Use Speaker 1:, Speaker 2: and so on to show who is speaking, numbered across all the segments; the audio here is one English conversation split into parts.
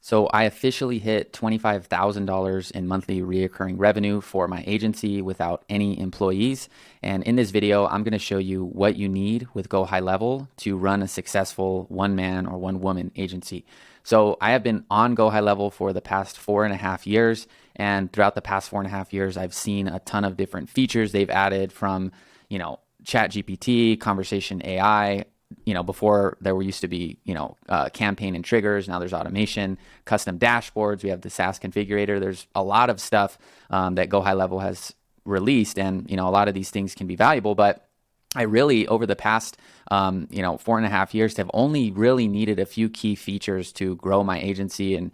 Speaker 1: So I officially hit $25,000 in monthly reoccurring revenue for my agency without any employees. And in this video, I'm going to show you what you need with GoHighLevel to run a successful one-man or one-woman agency. So I have been on GoHighLevel for the past 4.5 years. And throughout the past 4.5 years, I've seen a ton of different features they've added from, Chat GPT, conversation AI. Before there used to be, campaign and triggers. Now there's automation, custom dashboards. We have the SaaS configurator. There's a lot of stuff that GoHighLevel has released. And, a lot of these things can be valuable, but I really, over the past, 4.5 years, have only really needed a few key features to grow my agency and,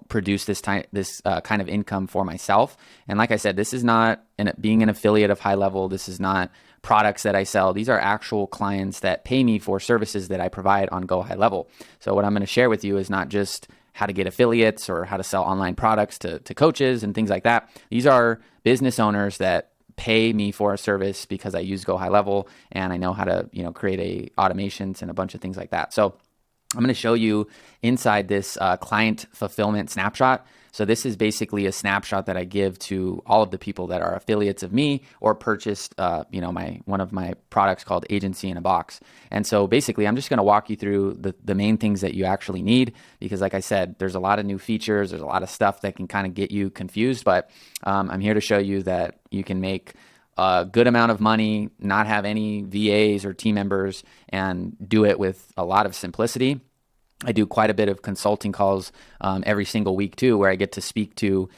Speaker 1: produce this kind of income for myself. And like I said, this is not being an affiliate of HighLevel. This is not products that I sell. These are actual clients that pay me for services that I provide on GoHighLevel. So what I'm going to share with you is not just how to get affiliates or how to sell online products to coaches and things like that. These are business owners that pay me for a service because I use GoHighLevel and I know how to, create automations and a bunch of things like that. So I'm going to show you inside this client fulfillment snapshot. So this is basically a snapshot that I give to all of the people that are affiliates of me or purchased, one of my products called Agency in a Box. And so basically, I'm just going to walk you through the main things that you actually need, because like I said, there's a lot of new features. There's a lot of stuff that can kind of get you confused, but I'm here to show you that you can make a good amount of money, not have any VAs or team members, and do it with a lot of simplicity. I do quite a bit of consulting calls every single week too, where I get to speak to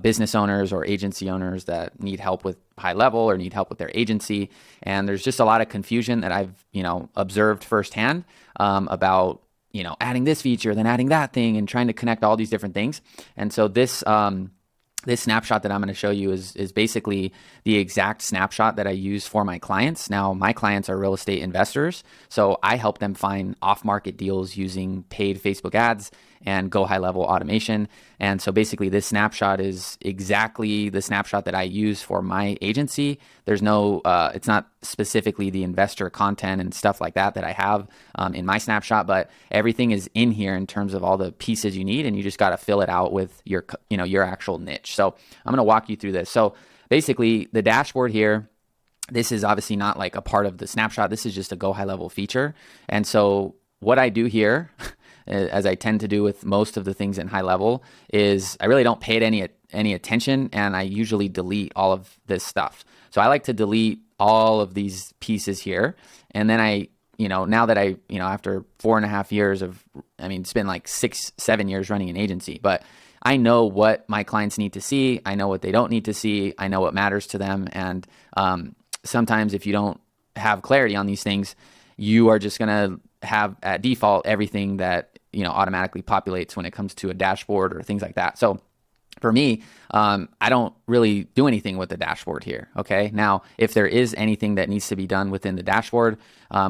Speaker 1: business owners or agency owners that need help with HighLevel or need help with their agency. And there's just a lot of confusion that I've, observed firsthand about, adding this feature, then adding that thing, and trying to connect all these different things. And so this snapshot that I'm going to show you is basically the exact snapshot that I use for my clients. Now, my clients are real estate investors, so I help them find off-market deals using paid Facebook ads and GoHighLevel automation. And so basically this snapshot is exactly the snapshot that I use for my agency. There's no, it's not specifically the investor content and stuff like that I have in my snapshot, but everything is in here in terms of all the pieces you need, and you just got to fill it out with your, your actual niche. So I'm going to walk you through this. So basically the dashboard here, this is obviously not like a part of the snapshot. This is just a GoHighLevel feature. And so what I do here, as I tend to do with most of the things in HighLevel, is I really don't pay it any attention, and I usually delete all of this stuff. So I like to delete all of these pieces here, and then I, now that I, after 4.5 years of, it's been like 6-7 years running an agency, but I know what my clients need to see. I know what they don't need to see. I know what matters to them. And sometimes if you don't have clarity on these things, you are just going to have at default everything that, automatically populates when it comes to a dashboard or things like that. So for me, I don't really do anything with the dashboard here. Okay. Now, if there is anything that needs to be done within the dashboard,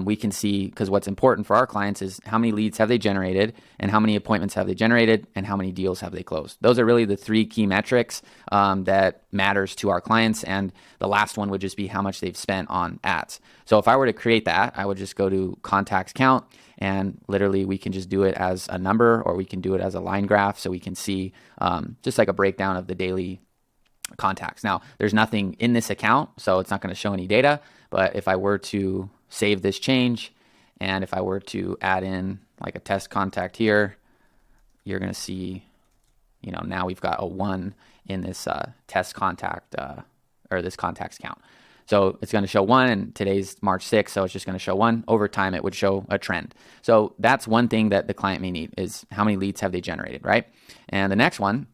Speaker 1: we can see, because what's important for our clients is how many leads have they generated, and how many appointments have they generated, and how many deals have they closed. Those are really the three key metrics that matters to our clients. And the last one would just be how much they've spent on ads. So if I were to create that, I would just go to contacts count, and literally we can just do it as a number, or we can do it as a line graph, so we can see just like a breakdown of the daily contacts. Now, there's nothing in this account, so it's not going to show any data. But if I were to save this change, and if I were to add in like a test contact here, you're going to see, now we've got a 1 in this test contact or this contacts count. So it's going to show 1, and today's March 6th, so it's just going to show 1. Over time, it would show a trend. So that's one thing that the client may need, is how many leads have they generated, right? And the next one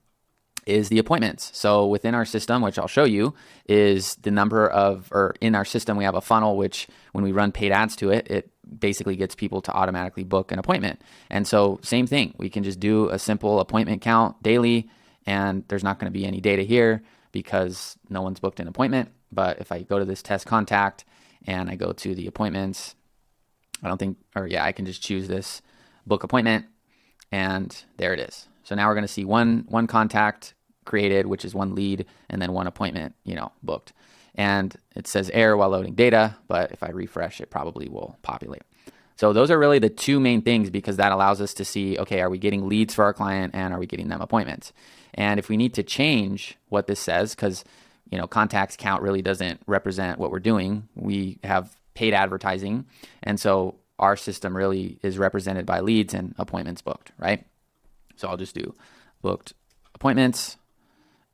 Speaker 1: is the appointments. So within our system, which I'll show you, is the number of, or in our system, we have a funnel, which when we run paid ads to it, it basically gets people to automatically book an appointment. And so same thing, we can just do a simple appointment count daily, and there's not going to be any data here because no one's booked an appointment. But if I go to this test contact and I go to the appointments, I can just choose this book appointment, and there it is. So now we're going to see one contact created, which is 1 lead, and then 1 appointment, booked. And it says error while loading data, but if I refresh, it probably will populate. So those are really the two main things, because that allows us to see, okay, are we getting leads for our client and are we getting them appointments? And if we need to change what this says, because contacts count really doesn't represent what we're doing. We have paid advertising, and so our system really is represented by leads and appointments booked, right? So I'll just do booked appointments,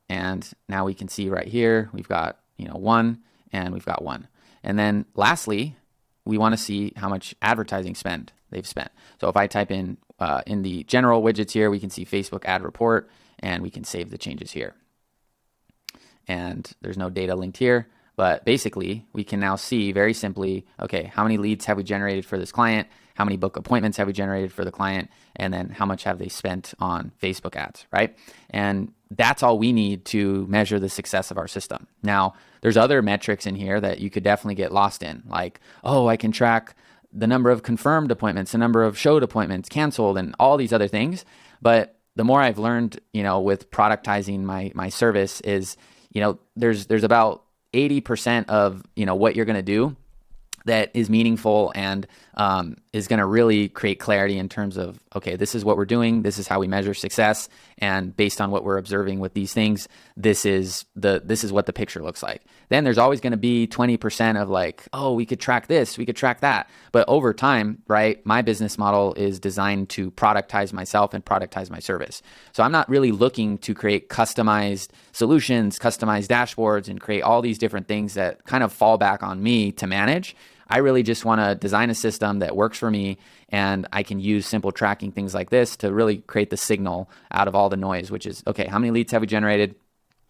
Speaker 1: and now we can see right here we've got 1 and we've got 1. And then lastly, we want to see how much advertising spend they've spent. So if I type in the general widgets here, we can see Facebook ad report, and we can save the changes here. And there's no data linked here, but basically we can now see very simply, okay, how many leads have we generated for this client? How many book appointments have we generated for the client? And then how much have they spent on Facebook ads, right? And that's all we need to measure the success of our system. Now, there's other metrics in here that you could definitely get lost in, like, oh, I can track the number of confirmed appointments, the number of showed appointments, canceled, and all these other things. But the more I've learned, with productizing my service is, there's about 80% of, what you're going to do that is meaningful and is going to really create clarity in terms of, okay, this is what we're doing. This is how we measure success. And based on what we're observing with these things, this is what the picture looks like. Then there's always going to be 20% of like, oh, we could track this, we could track that. But over time, right, my business model is designed to productize myself and productize my service. So I'm not really looking to create customized solutions, customized dashboards, and create all these different things that kind of fall back on me to manage. I really just want to design a system that works for me, and I can use simple tracking things like this to really create the signal out of all the noise, which is, okay, how many leads have we generated?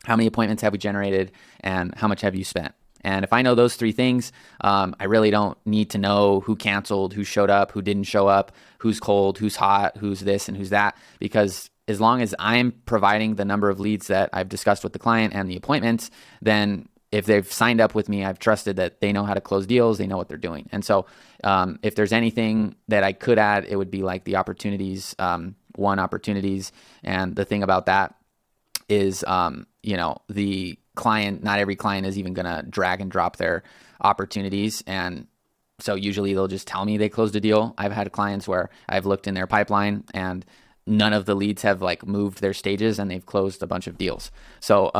Speaker 1: How many appointments have we generated? And how much have you spent? And if I know those three things, I really don't need to know who canceled, who showed up, who didn't show up, who's cold, who's hot, who's this and who's that, because as long as I'm providing the number of leads that I've discussed with the client and the appointments, then if they've signed up with me, I've trusted that they know how to close deals, they know what they're doing. And so if there's anything that I could add, it would be like the opportunities, opportunities. And the thing about that is, the client, not every client is even going to drag and drop their opportunities. And so usually they'll just tell me they closed a deal. I've had clients where I've looked in their pipeline and none of the leads have like moved their stages and they've closed a bunch of deals. So,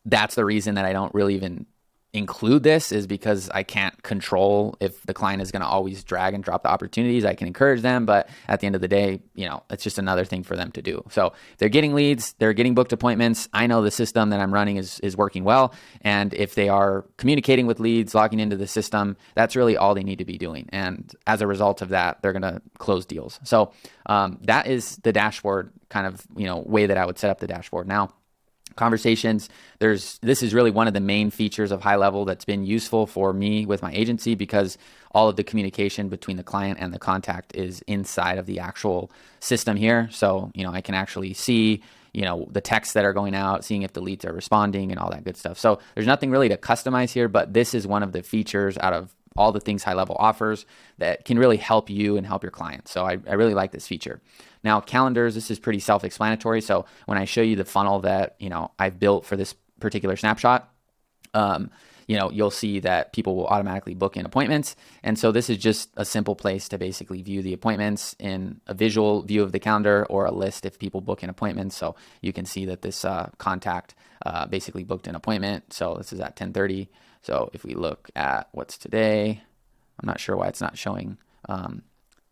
Speaker 1: that's the reason that I don't really even include this, is because I can't control if the client is going to always drag and drop the opportunities. I can encourage them, but at the end of the day, it's just another thing for them to do. So if they're getting leads, they're getting booked appointments, I know the system that I'm running is working well. And if they are communicating with leads, logging into the system, that's really all they need to be doing. And as a result of that, they're going to close deals. So that is the dashboard kind of, way that I would set up the dashboard. Now, conversations, this is really one of the main features of GoHighLevel that's been useful for me with my agency, because all of the communication between the client and the contact is inside of the actual system here. So, I can actually see, the texts that are going out, seeing if the leads are responding and all that good stuff. So there's nothing really to customize here, but this is one of the features out of all the things GoHighLevel offers that can really help you and help your clients. So I really like this feature. Now, calendars, this is pretty self-explanatory. So when I show you the funnel that, I've built for this particular snapshot, you'll see that people will automatically book in appointments. And so this is just a simple place to basically view the appointments in a visual view of the calendar, or a list if people book in appointments. So you can see that this contact basically booked an appointment. So this is at 10:30. So if we look at what's today, I'm not sure why it's not showing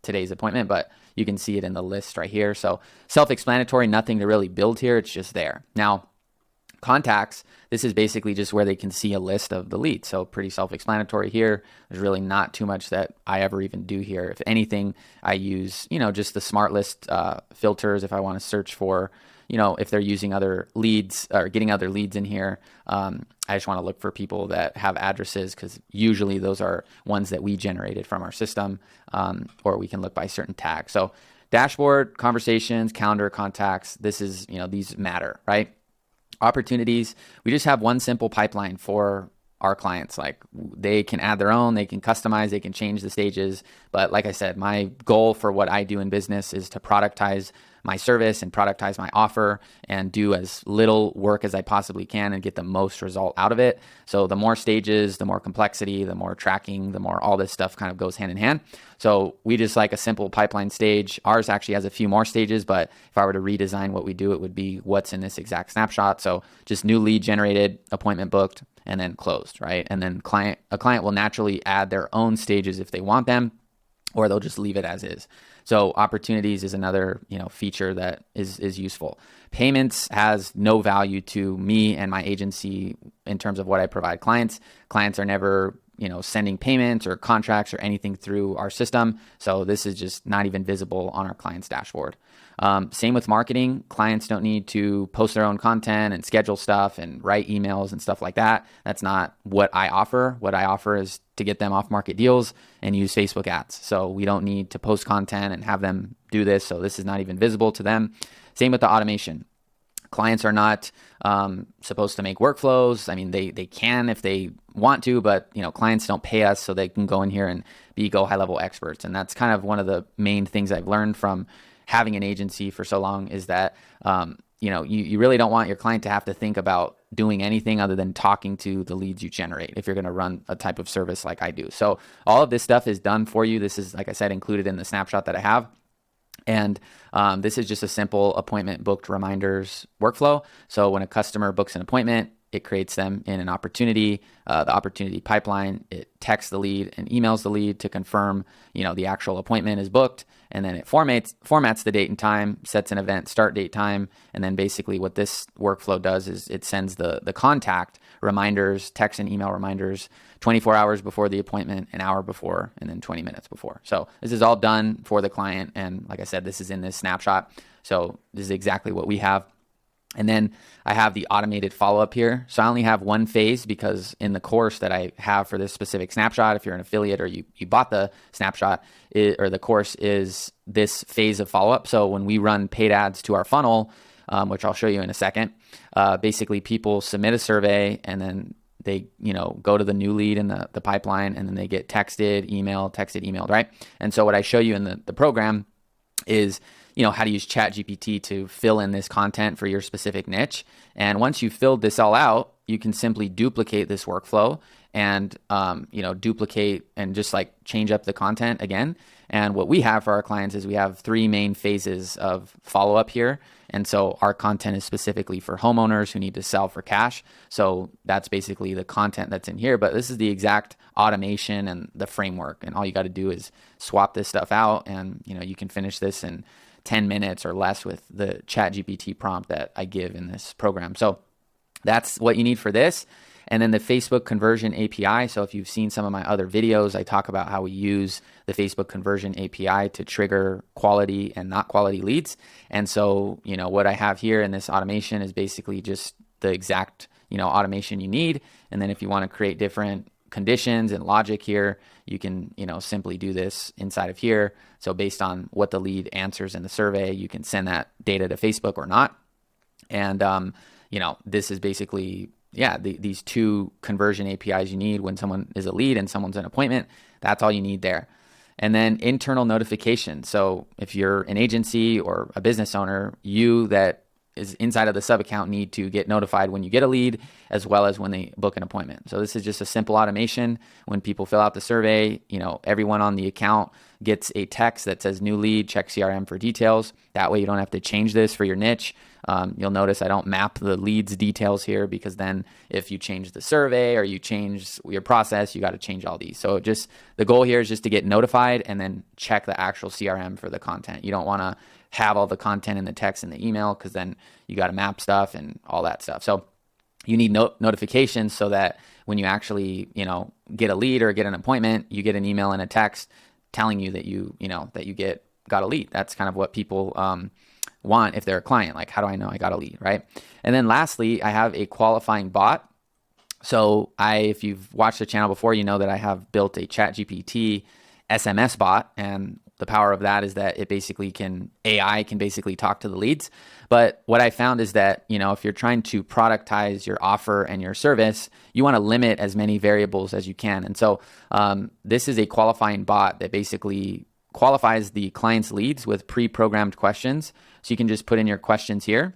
Speaker 1: today's appointment, but you can see it in the list right here. So self-explanatory, nothing to really build here. It's just there. Now, contacts, this is basically just where they can see a list of the leads. So pretty self-explanatory here. There's really not too much that I ever even do here. If anything, I use, just the smart list filters if I want to search for, if they're using other leads or getting other leads in here. I just want to look for people that have addresses, because usually those are ones that we generated from our system, or we can look by certain tags. So dashboard, conversations, calendar, contacts, this is, these matter, right? Opportunities, we just have one simple pipeline for our clients. Like, they can add their own, they can customize, they can change the stages. But like I said, my goal for what I do in business is to productize my service and productize my offer and do as little work as I possibly can and get the most result out of it. So the more stages, the more complexity, the more tracking, the more all this stuff kind of goes hand in hand. So we just like a simple pipeline stage. Ours actually has a few more stages, but if I were to redesign what we do, it would be what's in this exact snapshot. So just new lead generated, appointment booked, and then closed, right? And then a client will naturally add their own stages if they want them, or they'll just leave it as is. So opportunities is another, feature that is useful. Payments has no value to me and my agency in terms of what I provide clients. Clients are never, sending payments or contracts or anything through our system. So this is just not even visible on our client's dashboard. Same with marketing. Clients don't need to post their own content and schedule stuff and write emails and stuff like that. That's not what I offer. What I offer is to get them off market deals and use Facebook ads. So we don't need to post content and have them do this. So this is not even visible to them. Same with the automation. Clients are not supposed to make workflows. I mean, they can if they want to, but clients don't pay us so they can go in here and be GoHighLevel experts. And that's kind of one of the main things I've learned from having an agency for so long is that you really don't want your client to have to think about doing anything other than talking to the leads you generate if you're going to run a type of service like I do. So all of this stuff is done for you. This is, like I said, included in the snapshot that I have. And this is just a simple appointment booked reminders workflow. So when a customer books an appointment, it creates them in an opportunity, the opportunity pipeline. It texts the lead and emails the lead to confirm, the actual appointment is booked. And then it formats the date and time, sets an event start date time. And then basically what this workflow does is it sends the contact reminders, text and email reminders 24 hours before the appointment, an hour before, and then 20 minutes before. So this is all done for the client. And like I said, this is in this snapshot. So this is exactly what we have. And then I have the automated follow-up here. So I only have one phase because in the course that I have for this specific snapshot, if you're an affiliate or you bought the snapshot or the course is this phase of follow-up. So when we run paid ads to our funnel, which I'll show you in a second, basically people submit a survey and then they, go to the new lead in the pipeline and then they get texted, emailed, right? And so what I show you in the program is how to use ChatGPT to fill in this content for your specific niche. And once you've filled this all out, you can simply duplicate this workflow and, duplicate and just like change up the content again. And what we have for our clients is we have 3 main phases of follow-up here. And so our content is specifically for homeowners who need to sell for cash. So that's basically the content that's in here. But this is the exact automation and the framework. And all you got to do is swap this stuff out and, you can finish this in 10 minutes or less with the ChatGPT prompt that I give in this program. So that's what you need for this. And then the Facebook conversion API. So if you've seen some of my other videos, I talk about how we use the Facebook conversion API to trigger quality and not quality leads. And so, what I have here in this automation is basically just the exact, automation you need. And then if you want to create different conditions and logic here, you can, simply do this inside of here. So based on what the lead answers in the survey, you can send that data to Facebook or not. And, this is basically, these 2 conversion APIs you need when someone is a lead and someone's an appointment. That's all you need there. And then internal notification. So if you're an agency or a business owner, you that is inside of the sub account need to get notified when you get a lead as well as when they book an appointment. So this is just a simple automation. When people fill out the survey, everyone on the account gets a text that says new lead, check CRM for details. That way you don't have to change this for your niche. You'll notice I don't map the leads details here because then if you change the survey or you change your process, you got to change all these. So just the goal here is just to get notified and then check the actual CRM for the content. You don't want to have all the content in the text and the email because then you got to map stuff and all that stuff. So you need notifications so that when you actually, get a lead or get an appointment, you get an email and a text telling you that you got a lead. That's kind of what people want if they're a client. Like, how do I know I got a lead, right? And then lastly, I have a qualifying bot. So if you've watched the channel before, you know that I have built a ChatGPT SMS bot, and the power of that is that AI can basically talk to the leads. But what I found is that, if you're trying to productize your offer and your service, you want to limit as many variables as you can. And so this is a qualifying bot that basically qualifies the client's leads with pre-programmed questions. So you can just put in your questions here.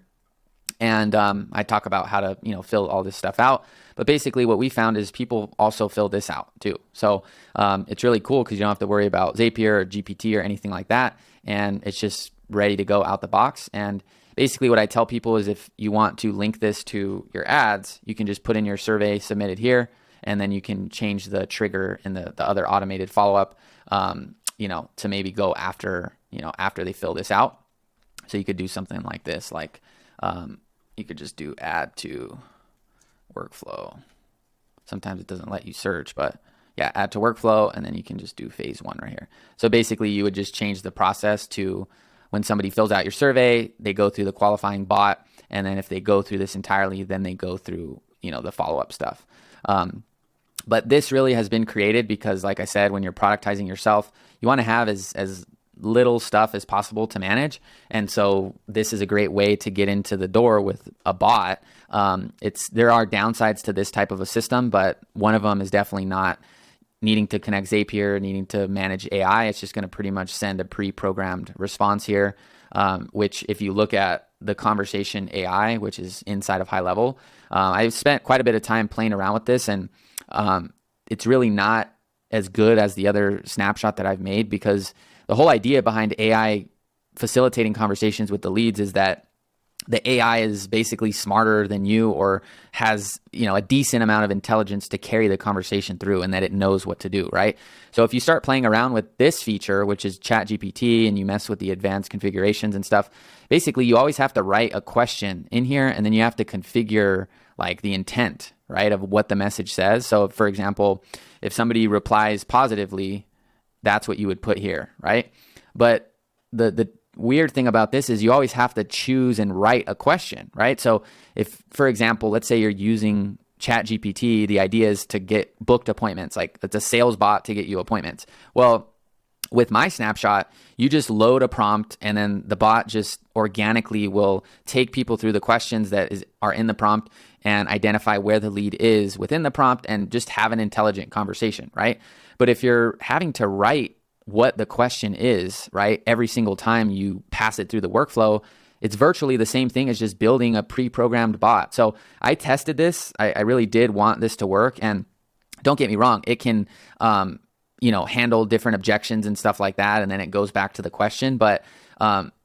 Speaker 1: And I talk about how to, fill all this stuff out. But basically what we found is people also fill this out too. So it's really cool because you don't have to worry about Zapier or GPT or anything like that. And it's just ready to go out the box. And basically what I tell people is if you want to link this to your ads, you can just put in your survey submitted here, and then you can change the trigger in the other automated follow-up, to maybe go after they fill this out. So you could do something like this, like you could just do add to workflow. Sometimes it doesn't let you search, but yeah, add to workflow, and then you can just do phase 1 right here. So basically you would just change the process to when somebody fills out your survey, they go through the qualifying bot, and then if they go through this entirely, then they go through, the follow-up stuff. But this really has been created because, like I said, when you're productizing yourself, you want to have as little stuff as possible to manage. And so this is a great way to get into the door with a bot. There are downsides to this type of a system, but one of them is definitely not needing to connect Zapier, needing to manage AI. It's just going to pretty much send a pre-programmed response here, which if you look at the conversation AI, which is inside of GoHighLevel, I've spent quite a bit of time playing around with this, and it's really not as good as the other snapshot that I've made, because the whole idea behind AI facilitating conversations with the leads is that the AI is basically smarter than you, or has, a decent amount of intelligence to carry the conversation through, and that it knows what to do, right? So if you start playing around with this feature, which is ChatGPT, and you mess with the advanced configurations and stuff, basically you always have to write a question in here, and then you have to configure like the intent, right, of what the message says. So for example, if somebody replies positively, that's what you would put here, right? But the weird thing about this is you always have to choose and write a question, right? So if, for example, let's say you're using ChatGPT, the idea is to get booked appointments, like it's a sales bot to get you appointments. Well, with my snapshot, you just load a prompt, and then the bot just organically will take people through the questions that are in the prompt and identify where the lead is within the prompt and just have an intelligent conversation, right? But if you're having to write what the question is, right, every single time you pass it through the workflow, it's virtually the same thing as just building a pre-programmed bot. So I tested this. I really did want this to work. And don't get me wrong, it can, handle different objections and stuff like that. And then it goes back to the question. But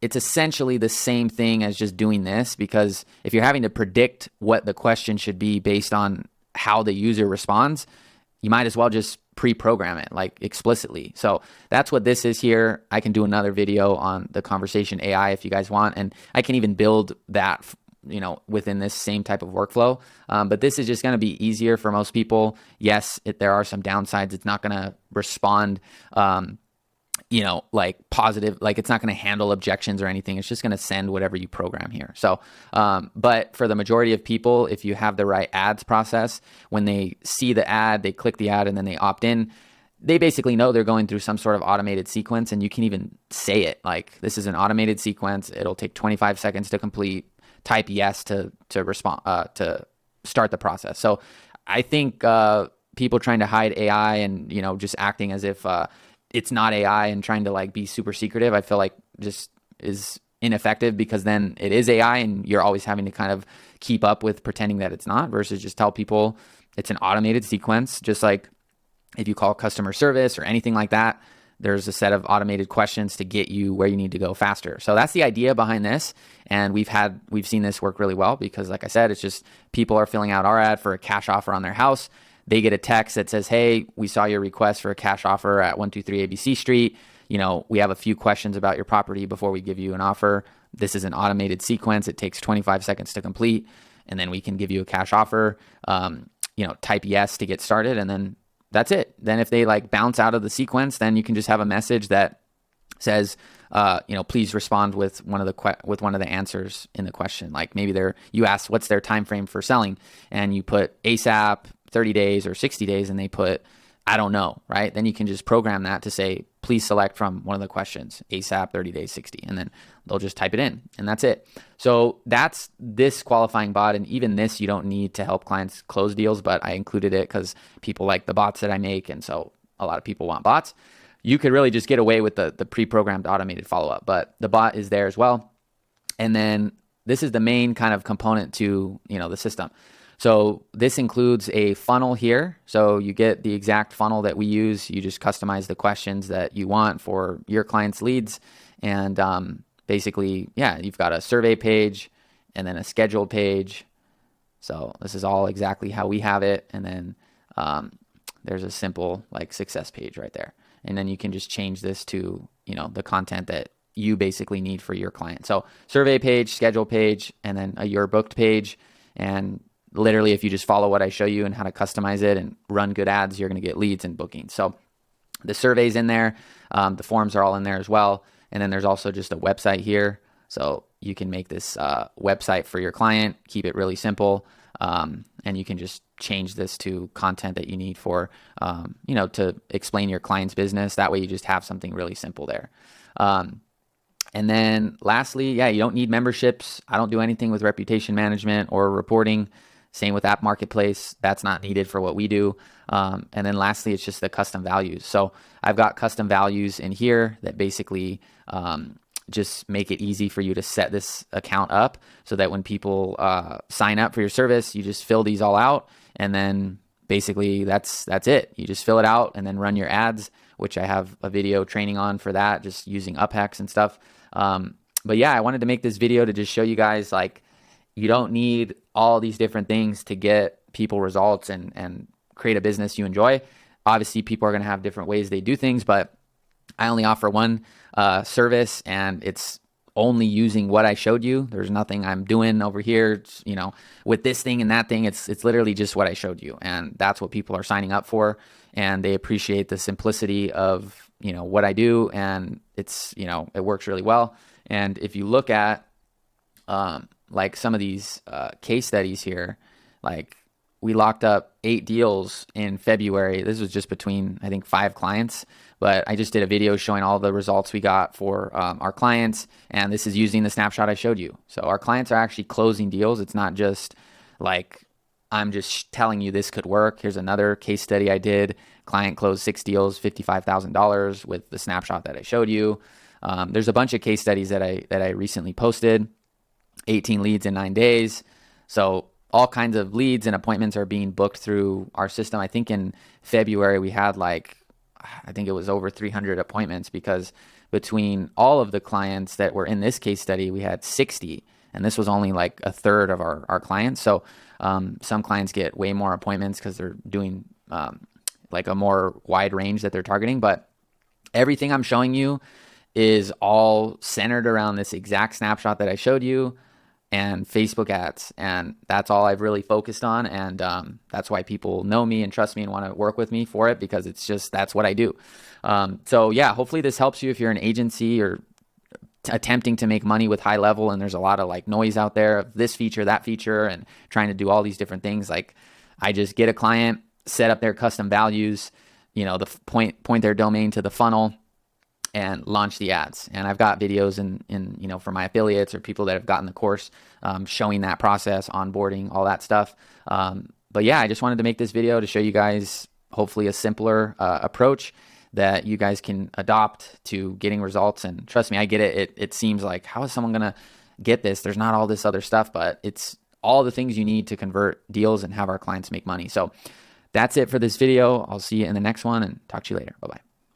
Speaker 1: it's essentially the same thing as just doing this, because if you're having to predict what the question should be based on how the user responds, you might as well just pre-program it like explicitly. So that's what this is here. I can do another video on the conversation AI if you guys want, and I can even build that, within this same type of workflow. But this is just going to be easier for most people. Yes, there are some downsides. It's not going to respond, like positive, like it's not going to handle objections or anything. It's just going to send whatever you program here. So, but for the majority of people, if you have the right ads process, when they see the ad, they click the ad and then they opt in, they basically know they're going through some sort of automated sequence, and you can even say it like, this is an automated sequence. It'll take 25 seconds to complete. Type yes to respond, to start the process. So I think people trying to hide AI and, just acting as if it's not AI and trying to like be super secretive, I feel like just is ineffective, because then it is AI and you're always having to kind of keep up with pretending that it's not, versus just tell people it's an automated sequence. Just like if you call customer service or anything like that, there's a set of automated questions to get you where you need to go faster. So that's the idea behind this. And we've seen this work really well, because like I said, it's just people are filling out our ad for a cash offer on their house. They get a text that says, hey, we saw your request for a cash offer at 123 ABC Street. We have a few questions about your property before we give you an offer. This is an automated sequence. It takes 25 seconds to complete, and then we can give you a cash offer. Type yes to get started, and then that's it. Then if they like bounce out of the sequence, then you can just have a message that says, please respond with one of the answers in the question. Like maybe you ask what's their time frame for selling, and you put ASAP, 30 days or 60 days, and they put, I don't know, right? Then you can just program that to say, please select from one of the questions, ASAP, 30 days, 60, and then they'll just type it in, and that's it. So that's this qualifying bot, and even this you don't need to help clients close deals, but I included it because people like the bots that I make, and so a lot of people want bots. you could really just get away with the pre-programmed automated follow-up, but the bot is there as well. And then this is the main kind of component to, the system. So this includes a funnel here. So you get the exact funnel that we use. You just customize the questions that you want for your clients' leads. And basically, yeah, you've got a survey page and then a schedule page. So this is all exactly how we have it. And then there's a simple like success page right there. And then you can just change this to, the content that you basically need for your client. So survey page, schedule page, and then a your booked page. And literally, if you just follow what I show you and how to customize it and run good ads, you're going to get leads and bookings. So the survey's in there. The forms are all in there as well. And then there's also just a website here. So you can make this website for your client, keep it really simple. And you can just change this to content that you need for, to explain your client's business. That way you just have something really simple there. And then lastly, yeah, you don't need memberships. I don't do anything with reputation management or reporting. Same with App Marketplace. That's not needed for what we do. And then lastly, it's just the custom values. So I've got custom values in here that basically just make it easy for you to set this account up so that when people sign up for your service, you just fill these all out. And then basically that's it. You just fill it out and then run your ads, which I have a video training on for that, just using UpHex and stuff. But yeah, I wanted to make this video to just show you guys, like, you don't need all these different things to get people results and create a business you enjoy. Obviously, people are going to have different ways they do things, but I only offer one service, and it's only using what I showed you. There's nothing I'm doing over here, it's, with this thing and that thing. It's literally just what I showed you, and that's what people are signing up for, and they appreciate the simplicity of what I do, and it's it works really well. And if you look at like some of these case studies here, like we locked up 8 deals in February. This was just between, I think, 5 clients, but I just did a video showing all the results we got for our clients, and this is using the snapshot I showed you. So our clients are actually closing deals. It's not just like I'm just telling you this could work. Here's another case study I did. Client closed 6 deals, $55,000 with the snapshot that I showed you. There's a bunch of case studies that I recently posted. 18 leads in 9 days. So all kinds of leads and appointments are being booked through our system. I think in February we had I think it was over 300 appointments, because between all of the clients that were in this case study, we had 60, and this was only like a third of our clients. So some clients get way more appointments because they're doing like a more wide range that they're targeting. But everything I'm showing you is all centered around this exact snapshot that I showed you and Facebook ads. And that's all I've really focused on. And that's why people know me and trust me and want to work with me for it, because it's just, that's what I do. So yeah, hopefully this helps you if you're an agency or attempting to make money with high level, and there's a lot of like noise out there of this feature, that feature, and trying to do all these different things. Like, I just get a client, set up their custom values, the point their domain to the funnel, and launch the ads. And I've got videos in for my affiliates or people that have gotten the course, showing that process, onboarding, all that stuff. But yeah, I just wanted to make this video to show you guys hopefully a simpler approach that you guys can adopt to getting results. And trust me, I get it. It seems like, how is someone going to get this? There's not all this other stuff, but it's all the things you need to convert deals and have our clients make money. So that's it for this video. I'll see you in the next one, and talk to you later. Bye-bye.